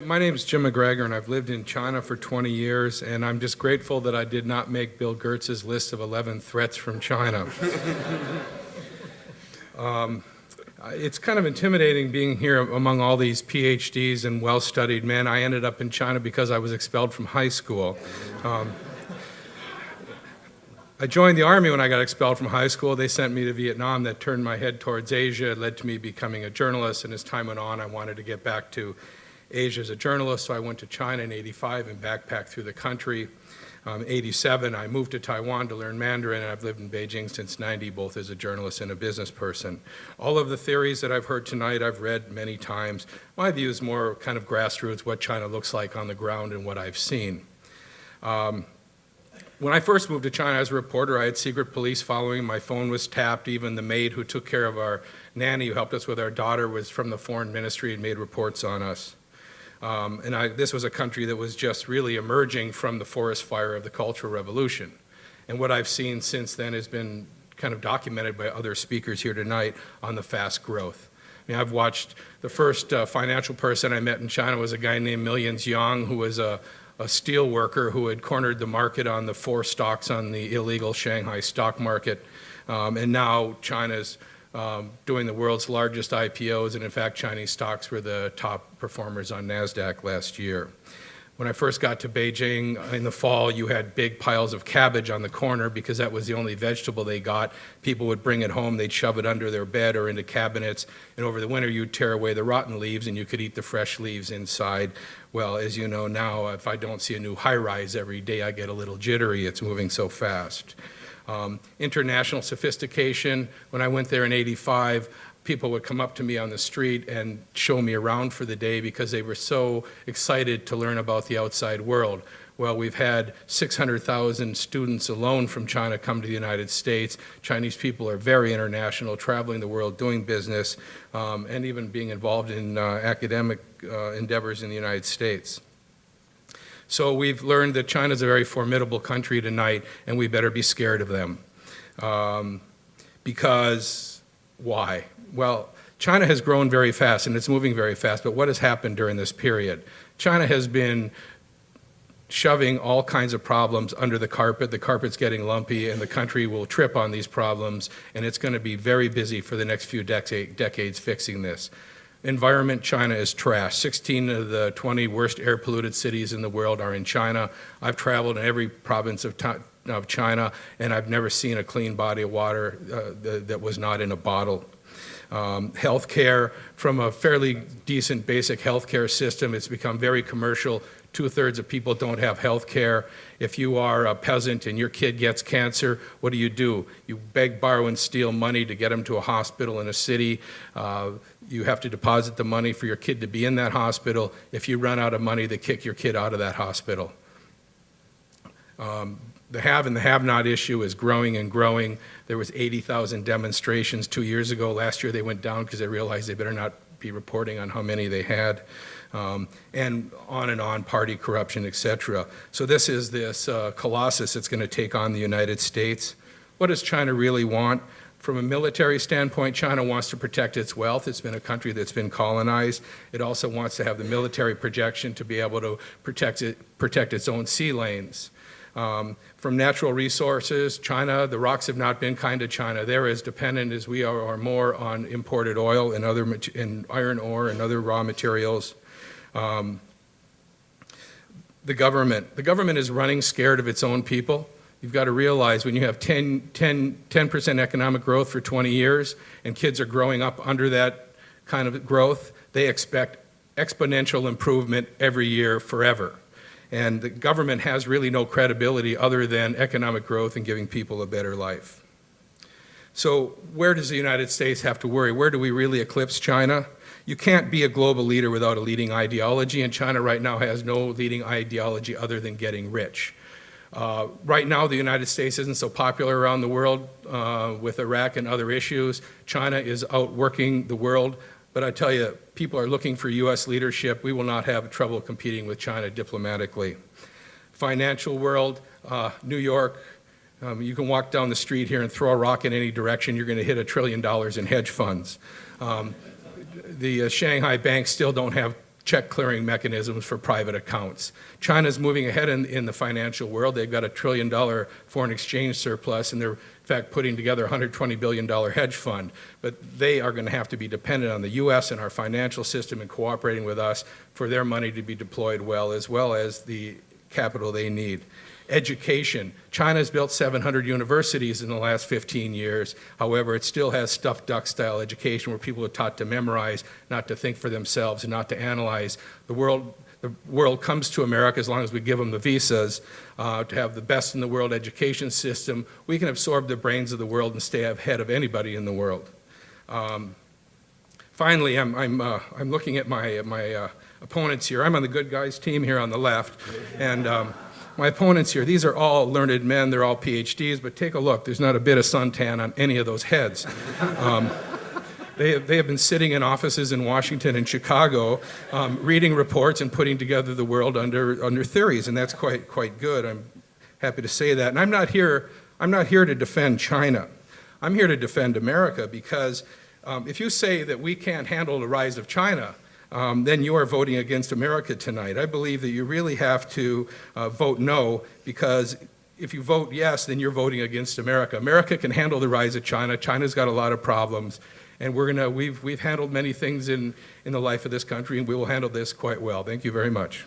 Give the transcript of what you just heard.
My name is Jim McGregor, and I've lived in China for 20 years, and I'm just grateful that I did not make Bill Gertz's list of 11 threats from China. It's kind of intimidating being here among all these PhDs and well-studied men. I ended up in China because I was expelled from high school. I joined the Army when I got expelled from high school. They sent me to Vietnam. That turned my head towards Asia. It led to me becoming a journalist, and as time went on, I wanted to get back to Asia as a journalist, so I went to China in '85 and backpacked through the country. '87, I moved to Taiwan to learn Mandarin, and I've lived in Beijing since '90, both as a journalist and a business person. All of the theories that I've heard tonight, I've read many times. My view is more kind of grassroots, what China looks like on the ground and what I've seen. When I first moved to China as a reporter, I had secret police following. My phone was tapped. Even the maid who took care of our nanny, who helped us with our daughter, was from the foreign ministry and made reports on us. This was a country that was just really emerging from the forest fire of the Cultural Revolution. And what I've seen since then has been kind of documented by other speakers here tonight on the fast growth. I mean, I've watched the first financial person I met in China was a guy named Millions Yang, who was a steel worker who had cornered the market on the 4 stocks on the illegal Shanghai stock market. And now China's doing the world's largest IPOs, and in fact, Chinese stocks were the top performers on NASDAQ last year. When I first got to Beijing in the fall, you had big piles of cabbage on the corner because that was the only vegetable they got. People would bring it home, they'd shove it under their bed or into cabinets, and over the winter you'd tear away the rotten leaves and you could eat the fresh leaves inside. Well, as you know now, if I don't see a new high-rise every day, I get a little jittery. It's moving so fast. International sophistication. When I went there in '85, people would come up to me on the street and show me around for the day because they were so excited to learn about the outside world. Well, we've had 600,000 students alone from China come to the United States. Chinese people are very international, traveling the world, doing business, and even being involved in academic endeavors in the United States. So we've learned that China's a very formidable country tonight, and we better be scared of them. Because why? Well, China has grown very fast, and it's moving very fast, but what has happened during this period? China has been shoving all kinds of problems under the carpet. The carpet's getting lumpy, and the country will trip on these problems, and it's going to be very busy for the next few decades fixing this. Environment, China is trash. 16 of the 20 worst air polluted cities in the world are in China. I've traveled in every province of China, and I've never seen a clean body of water that was not in a bottle. Healthcare, from a fairly decent basic healthcare system, it's become very commercial. 2/3 of people don't have health care. If you are a peasant and your kid gets cancer, what do? You beg, borrow, and steal money to get them to a hospital in a city. You have to deposit the money for your kid to be in that hospital. If you run out of money, they kick your kid out of that hospital. The have and the have-not issue is growing and growing. There was 80,000 demonstrations 2 years ago. Last year they went down because they realized they better not be reporting on how many they had. And on, party corruption, etc. So this is this colossus that's going to take on the United States. What does China really want? From a military standpoint, China wants to protect its wealth. It's been a country that's been colonized. It also wants to have the military projection to be able to protect its own sea lanes. From natural resources, China, the rocks have not been kind to China. They're as dependent as we are or more on imported oil and iron ore and other raw materials. The government is running scared of its own people. You've got to realize when you have 10% economic growth for 20 years and kids are growing up under that kind of growth, they expect exponential improvement every year forever. And the government has really no credibility other than economic growth and giving people a better life. So where does the United States have to worry? Where do we really eclipse China? You can't be a global leader without a leading ideology, and China right now has no leading ideology other than getting rich. Right now, the United States isn't so popular around the world with Iraq and other issues. China is outworking the world, but I tell you, people are looking for U.S. leadership. We will not have trouble competing with China diplomatically. Financial world, New York, you can walk down the street here and throw a rock in any direction, you're going to hit $1 trillion in hedge funds. The Shanghai banks still don't have check clearing mechanisms for private accounts. China's moving ahead in the financial world. They've got $1 trillion foreign exchange surplus, and they're in fact putting together a $120 billion hedge fund. But they are going to have to be dependent on the U.S. and our financial system and cooperating with us for their money to be deployed well as the capital they need. Education. China's built 700 universities in the last 15 years. However, it still has stuffed duck style education where people are taught to memorize, not to think for themselves, and not to analyze. The world comes to America as long as we give them the visas to have the best in the world education system. We can absorb the brains of the world and stay ahead of anybody in the world. Finally, I'm looking at my opponents here. I'm on the good guys team here on the left, and my opponents here, these are all learned men, they're all PhDs, but take a look, there's not a bit of suntan on any of those heads. They have been sitting in offices in Washington and Chicago, reading reports and putting together the world under theories, and that's quite good. I'm happy to say that. And I'm not here to defend China. I'm here to defend America, because if you say that we can't handle the rise of China, then you are voting against America tonight. I believe that you really have to vote no, because if you vote yes, then you're voting against America. America can handle the rise of China. China's got a lot of problems, and we've handled many things in the life of this country, and we will handle this quite well. Thank you very much.